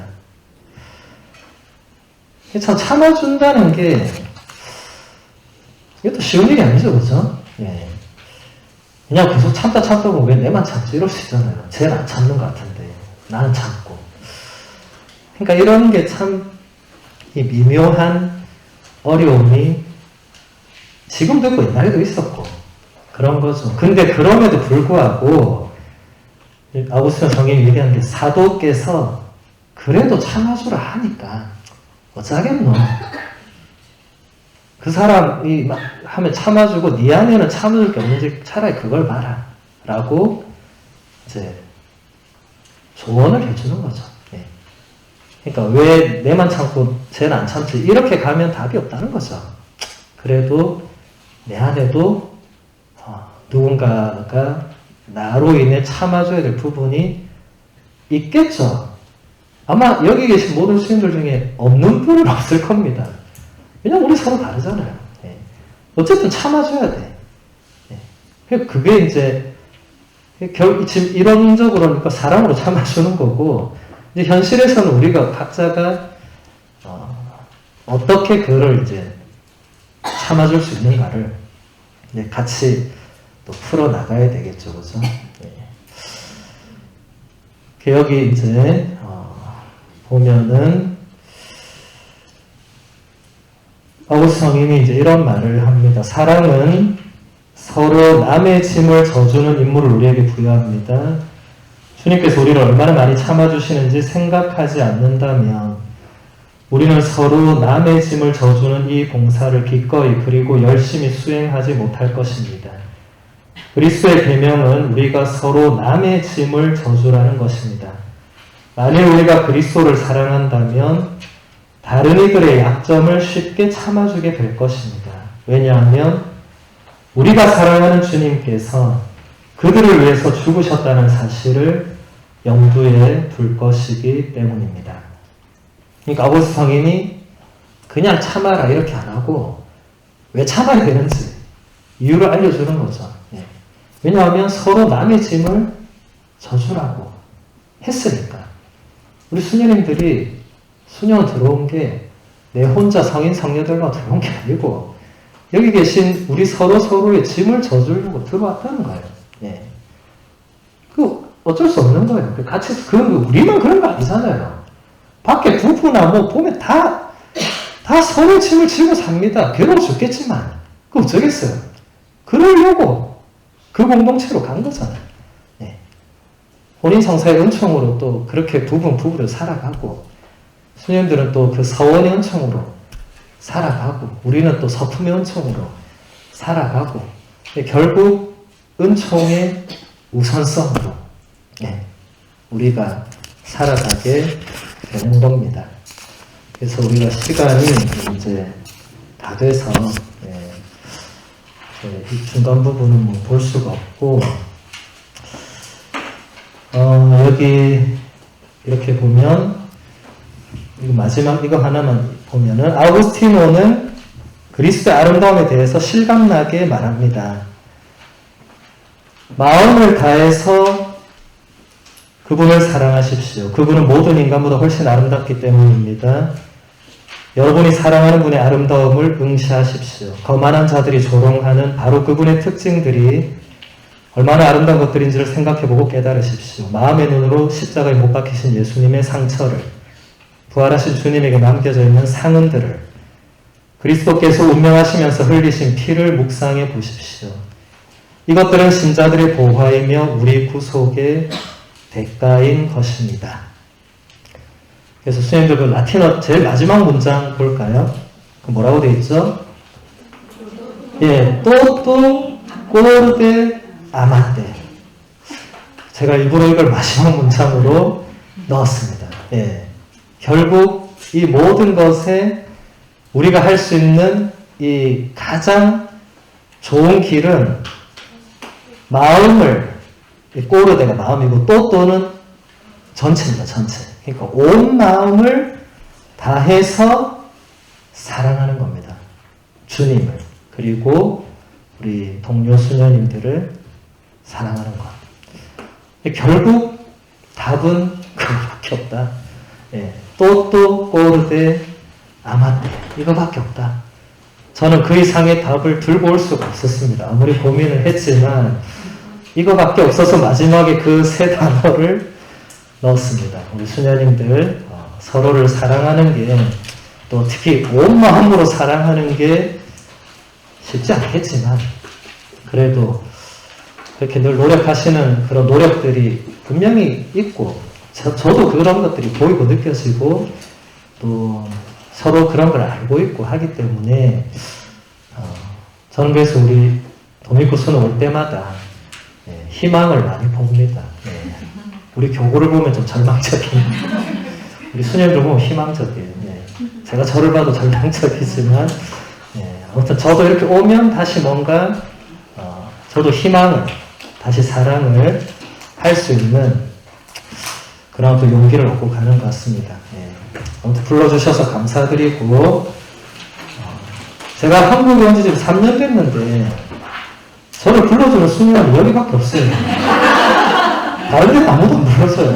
참 참아준다는 게 이것도 쉬운 일이 아니죠, 그죠? 예. 그냥 계속 참다 보면 왜 내만 참지? 이럴 수 있잖아요. 쟤는 안 참는 것 같은데 나는 참고. 그러니까 이런 게 참 이 미묘한 어려움이 지금도 있고 옛날에도 있었고 그런 거죠. 근데 그럼에도 불구하고 아우구스티노 성인이 얘기하는 게, 사도께서 그래도 참아주라 하니까 어쩌겠노. 그 사람이 막 하면 참아주고 네 안에는 참아줄 게 없는지 차라리 그걸 봐라 라고 이제 조언을 해주는 거죠. 예. 그러니까 왜 내만 참고 쟤는 안 참지, 이렇게 가면 답이 없다는 거죠. 그래도 내 안에도 누군가가 나로 인해 참아줘야 될 부분이 있겠죠. 아마 여기 계신 모든 스님들 중에 없는 분은 없을 겁니다. 왜냐면 우리 서로 다르잖아요. 예. 어쨌든 참아줘야 돼. 예. 그게 이제 지금 이론적으로는 그러니까 사랑으로 참아주는 거고, 이제 현실에서는 우리가 각자가 어떻게 그를 이제 참아줄 수 있는가를 이제 같이 또 풀어 나가야 되겠죠, 그죠? 예. 여기 이제 보면은 아우구스티노 성인이 이제 이런 말을 합니다. 사랑은 서로 남의 짐을 져주는 임무를 우리에게 부여합니다. 주님께서 우리를 얼마나 많이 참아주시는지 생각하지 않는다면 우리는 서로 남의 짐을 져주는 이 봉사를 기꺼이 그리고 열심히 수행하지 못할 것입니다. 그리스도의 계명은 우리가 서로 남의 짐을 져주라는 것입니다. 만일 우리가 그리스도를 사랑한다면 다른 이들의 약점을 쉽게 참아주게 될 것입니다. 왜냐하면 우리가 사랑하는 주님께서 그들을 위해서 죽으셨다는 사실을 염두에 둘 것이기 때문입니다. 그러니까 아고스틴 성인이 그냥 참아라 이렇게 안 하고 왜 참아야 되는지 이유를 알려주는 거죠. 예. 왜냐하면 서로 남의 짐을 져주라고 했으니까. 우리 수녀님들이 수녀 들어온 게 내 혼자 성인 성녀들만 들어온 게 아니고 여기 계신 우리 서로의 짐을 져주려고 들어왔다는 거예요. 예. 그 어쩔 수 없는 거예요. 같이 우리만 그런 거 아니잖아요. 밖에 부부나 뭐 보면 다 서로 짐을 지고 삽니다. 괴로워 죽겠지만 그 어쩌겠어요. 그러려고 그 공동체로 간 거잖아요. 예. 혼인 성사의 은총으로 또 그렇게 부부로 살아가고 수녀님들은 또 그 서원의 은총으로 살아가고 우리는 또 서품의 은총으로 살아가고 결국 은총의 우선성으로 우리가 살아가게 되는 겁니다. 그래서 우리가 시간이 이제 다 돼서 이 중간 부분은 뭐 볼 수가 없고 여기 이렇게 보면 이거 마지막 이거 하나만 보면은 아우구스티노는 그리스도의 아름다움에 대해서 실감나게 말합니다. 마음을 다해서 그분을 사랑하십시오. 그분은 모든 인간보다 훨씬 아름답기 때문입니다. 여러분이 사랑하는 분의 아름다움을 응시하십시오. 거만한 자들이 조롱하는 바로 그분의 특징들이 얼마나 아름다운 것들인지를 생각해보고 깨달으십시오. 마음의 눈으로 십자가에 못 박히신 예수님의 상처를, 부활하신 주님에게 남겨져 있는 상흔들을, 그리스도께서 운명하시면서 흘리신 피를 묵상해 보십시오. 이것들은 신자들의 보화이며 우리 구속의 대가인 것입니다. 그래서 수행들 그 라틴어 제일 마지막 문장 볼까요? 그 뭐라고 되어 있죠? 또또 꼬르데 아마떼. 제가 일부러 이걸 마지막 문장으로 넣었습니다. 결국 이 모든 것에 우리가 할 수 있는 이 가장 좋은 길은 마음을, 꼬르데가 마음이고 또는 전체입니다. 전체. 그러니까 온 마음을 다해서 사랑하는 겁니다. 주님을, 그리고 우리 동료 수녀님들을 사랑하는 것. 결국 답은 그거밖에 없다. 또또 꼬르데 아마떼, 이거밖에 없다. 저는 그 이상의 답을 들고 올 수가 없었습니다. 아무리 고민을 했지만 이거밖에 없어서 마지막에 그 세 단어를 넣었습니다. 우리 수녀님들 서로를 사랑하는 게, 또 특히 온 마음으로 사랑하는 게 쉽지 않겠지만 그래도 그렇게 늘 노력하시는 그런 노력들이 분명히 있고 저도 그런 것들이 보이고 느껴지고 또 서로 그런 걸 알고 있고 하기 때문에 저는 그래서 우리 도미코 수는 올 때마다 희망을 많이 봅니다. 우리 교구를 보면 좀 절망적인, 우리 수녀들 보면 희망적이에요. 제가 저를 봐도 절망적이지만 아무튼 저도 이렇게 오면 다시 뭔가 저도 희망을, 다시 사랑을 할 수 있는 그런 또 용기를 얻고 가는 것 같습니다. 아무튼 불러주셔서 감사드리고, 제가 한국에 온 지 지금 3년 됐는데 저를 불러주는 수녀는 여기밖에 없어요. 다른 데는 아무도 안 불러줘요.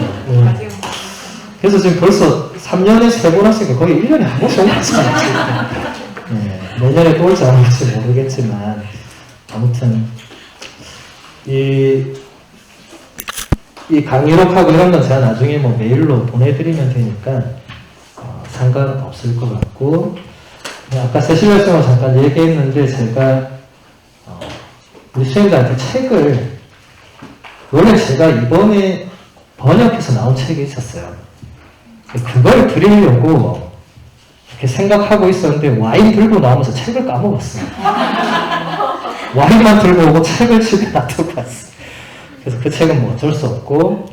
그래서 지금 벌써 3년에 3번 왔으니까 거의 1년에 한 번씩 온 거잖아요. 내년에 또 올지 안 올지 모르겠지만 아무튼 이 강의록하고 이런 건 제가 나중에 뭐 메일로 보내드리면 되니까 상관은 없을 것 같고, 아까 세시별성을 잠깐 얘기했는데 제가 우리 수행자한테 책을, 원래 제가 이번에 번역해서 나온 책이 있었어요. 그걸 드리려고 이렇게 생각하고 있었는데 와인 들고 나오면서 책을 까먹었어요. 와인만 들고 오고 책을 집에 놔두고 왔어요. 그래서 그 책은 뭐 어쩔 수 없고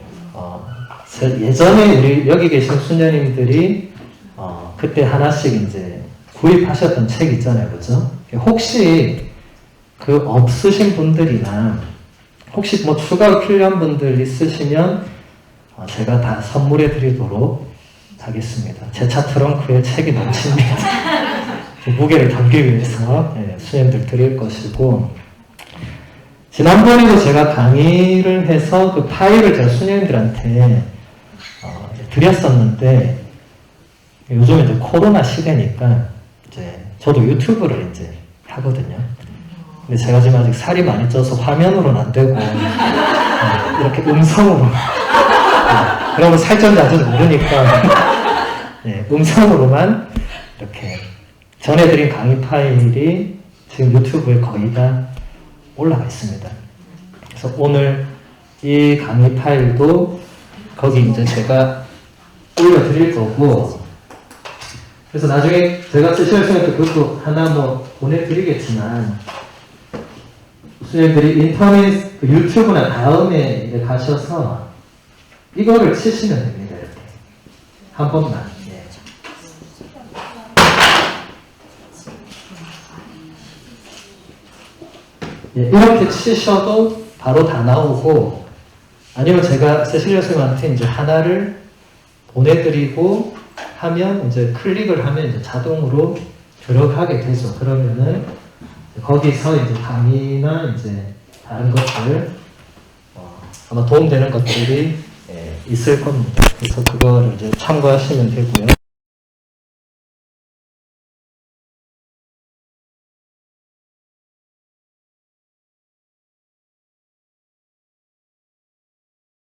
예전에 우리 여기 계신 수녀님들이 그때 하나씩 이제 구입하셨던 책 있잖아요, 그죠? 혹시 그 없으신 분들이나 혹시 뭐 추가로 필요한 분들 있으시면 제가 다 선물해 드리도록 하겠습니다. 제 차 트렁크에 책이 넘칩니다. 무게를 담기 위해서 수녀님들 드릴 것이고, 지난번에도 제가 강의를 해서 그 파일을 제가 수녀님들한테 드렸었는데, 요즘 이제 코로나 시대니까 이제 저도 유튜브를 이제 하거든요. 근데 제가 지금 아직 살이 많이 쪄서 화면으로는 안 되고 이렇게 음성으로 그러면 살쪘는지 안 쪘는지 모르니까 음성으로만 이렇게 전해드린 강의 파일이 지금 유튜브에 거의 다 올라가 있습니다. 그래서 오늘 이 강의 파일도 거기 이제 제가 올려드릴 거고, 그래서 나중에 제가 쓰실 수는 그것도 하나 뭐 보내드리겠지만, 수녀님들이 인터넷 유튜브나 다음에 가셔서 이거를 치시면 됩니다. 이렇게 한 번만. 이렇게 치셔도 바로 다 나오고, 아니면 제가 세실리아 선생님한테 이제 하나를 보내드리고 하면 이제 클릭을 하면 이제 자동으로 들어가게 되죠. 그러면은 거기서 이제 강의나 이제 다른 것들 아마 도움되는 것들이 있을 겁니다. 그래서 그거를 이제 참고하시면 되고요.